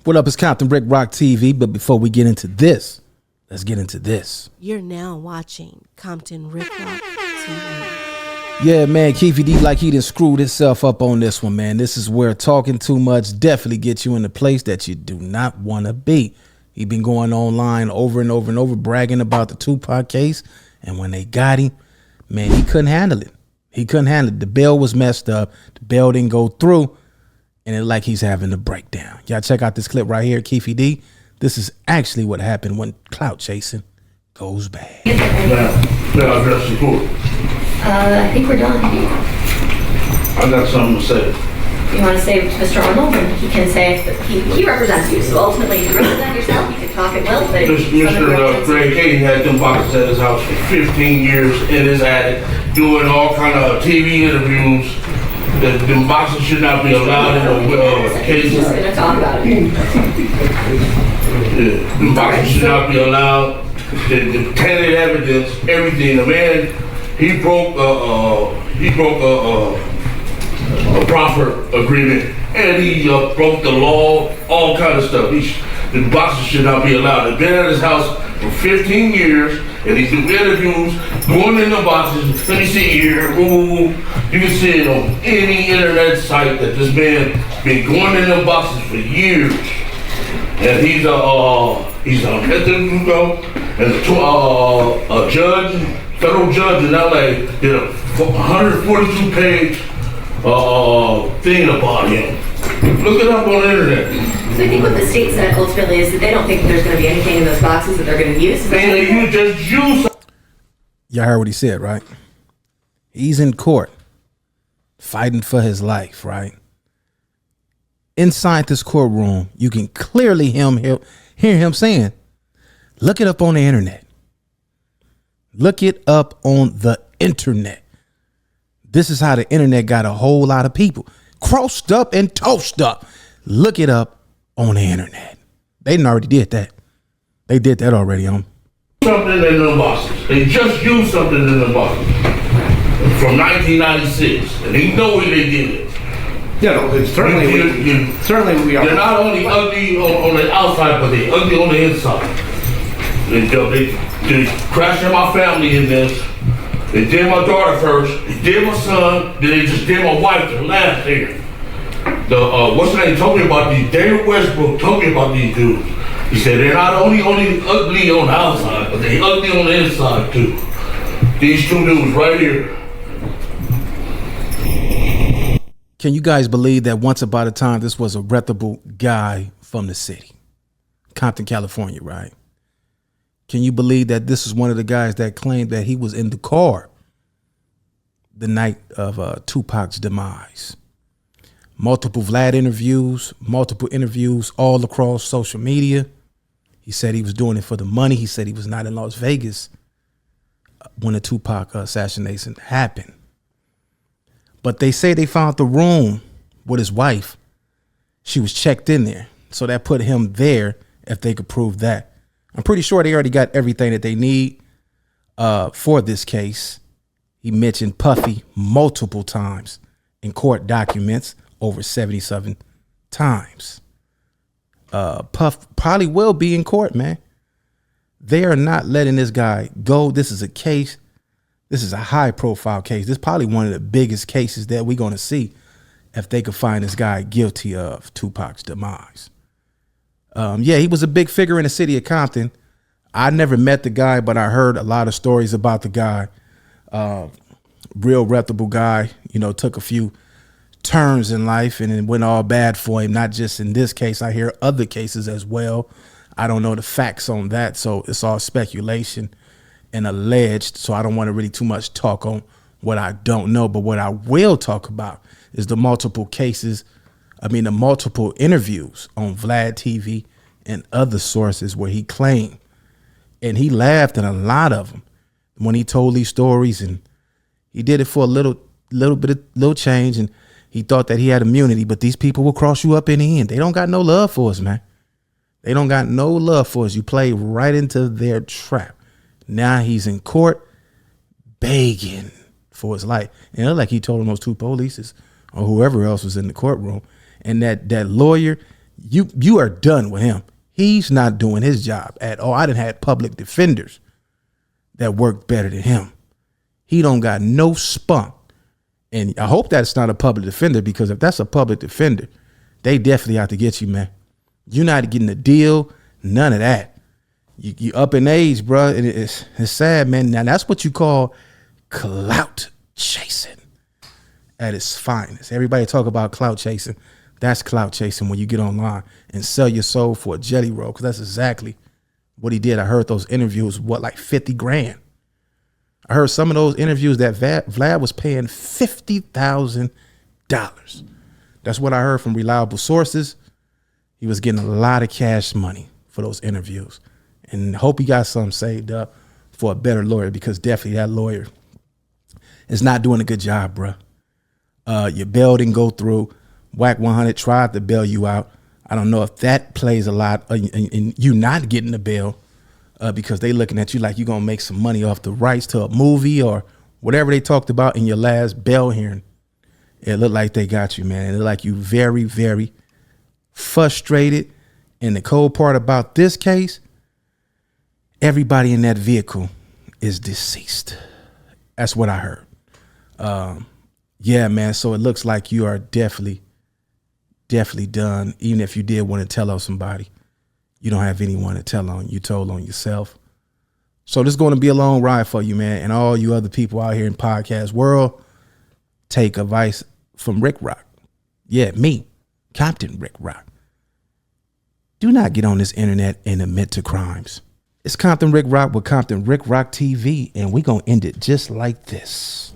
What up, it's Captain Rick Rock TV, but before we get into this, let's get into this. You're now watching Compton Rick Rock TV. Yeah, man, Keefe D like he done screwed himself up on this one, man. This is where talking too much definitely gets you in a place that you do not want to be. He been going online over and over and over bragging about the Tupac case, and when they got him, man, he couldn't handle it. He couldn't handle it. The bail was messed up. The bail didn't go through. And it's like he's having a breakdown. Y'all check out this clip right here, Keefe D. This is actually what happened when clout chasing goes bad. Now address the court. I think we're done. I got something to say. You want to say to Mr. Arnold, and he can say if he represents you. So ultimately, if you represent yourself, you can talk at will. But Mr. Craig Katie had them boxes at his house for 15 years in his attic, doing all kind of TV interviews. The boxes should not be allowed in the case. He's just going to talk about it. Yeah, the boxes should not be allowed. The tainted evidence, everything. The man, he broke a proffer agreement, and he broke the law, all kind of stuff. The boxes should not be allowed. They've been at his house for 15 years, and he's doing interviews, going in the boxes. Let me see here. Ooh, you can see it on any internet site that this man been going in the boxes for years. And he's on Mexico, and a judge, federal judge in LA did a 142-page thing about him. Look it up on the internet. So I think what the state said ultimately is that they don't think there's going to be anything in those boxes that they're going to use. And you just use. Y'all heard what he said, right? He's in court fighting for his life, right? Inside this courtroom, you can clearly hear him saying, look it up on the internet. Look it up on the internet. This is how the internet got a whole lot of people crossed up and toasted up. Look it up on the internet. They already did that. They did that already on something in the boxes. They just used something in the boxes from 1996, and they know they did it. Yeah, no, it's certainly we are. They're not only ugly on the outside, but they're ugly on the inside. They crashed in my family in this. They did my daughter first. They did my son. Then they just did my wife the last year. What's the name told me about these? David Westbrook told me about these dudes. He said they're not only ugly on the outside, but they ugly on the inside too. These two dudes right here. Can you guys believe that once upon a time this was a reputable guy from the city, Compton, California, right? Can you believe that this is one of the guys that claimed that he was in the car the night of Tupac's demise? Multiple VLAD interviews, multiple interviews all across social media. He said he was doing it for the money. He said he was not in Las Vegas when the Tupac assassination happened. But they say they found the room with his wife. She was checked in there. So that put him there if they could prove that. I'm pretty sure they already got everything that they need for this case. He mentioned Puffy multiple times in court documents, over 77 times. Puff probably will be in court, man. They are not letting this guy go. This is a case. This is a high profile case. This is probably one of the biggest cases that we're going to see if they could find this guy guilty of Tupac's demise. Yeah, he was a big figure in the city of Compton. I never met the guy, but I heard a lot of stories about the guy. Real reputable guy, you know, took a few turns in life and it went all bad for him. Not just in this case. I hear other cases as well. I don't know the facts on that. So it's all speculation and alleged. So I don't want to really too much talk on what I don't know. But what I will talk about is the multiple cases. I mean, the multiple interviews on VLAD TV and other sources where he claimed, and he laughed at a lot of them when he told these stories, and he did it for a little change, and he thought that he had immunity, but these people will cross you up in the end. They don't got no love for us, man. They don't got no love for us. You play right into their trap. Now he's in court begging for his life. And it looked like he told those two police or whoever else was in the courtroom. And that lawyer, you are done with him. He's not doing his job at all. I done had public defenders that worked better than him. He don't got no spunk. And I hope that's not a public defender, because if that's a public defender, they definitely have to get you, man. You're not getting a deal, none of that. You up in age, bro. And it's sad, man. Now that's what you call clout chasing at its finest. Everybody talk about clout chasing. That's clout chasing when you get online and sell your soul for a jelly roll, because that's exactly what he did. I heard those interviews, like 50 grand. I heard some of those interviews that Vlad was paying $50,000. That's what I heard from reliable sources. He was getting a lot of cash money for those interviews, and hope he got some saved up for a better lawyer, because definitely that lawyer is not doing a good job, bro. Your bail didn't go through. Whack 100 tried to bail you out. I don't know if that plays a lot in you not getting the bail, because they looking at you like you're going to make some money off the rights to a movie or whatever they talked about in your last bail hearing. It looked like they got you, man. It looked like you very, very frustrated. And the cold part about this case, everybody in that vehicle is deceased. That's what I heard. Yeah, man. So it looks like you are definitely done. Even if you did want to tell on somebody, you don't have anyone to tell on. You told on yourself. So this is going to be a long ride for you, man. And all you other people out here in podcast world, take advice from Rick Rock. Yeah, me, Compton Rick Rock. Do not get on this internet and admit to crimes. It's Compton Rick Rock with Compton Rick Rock TV, and we're going to end it just like this.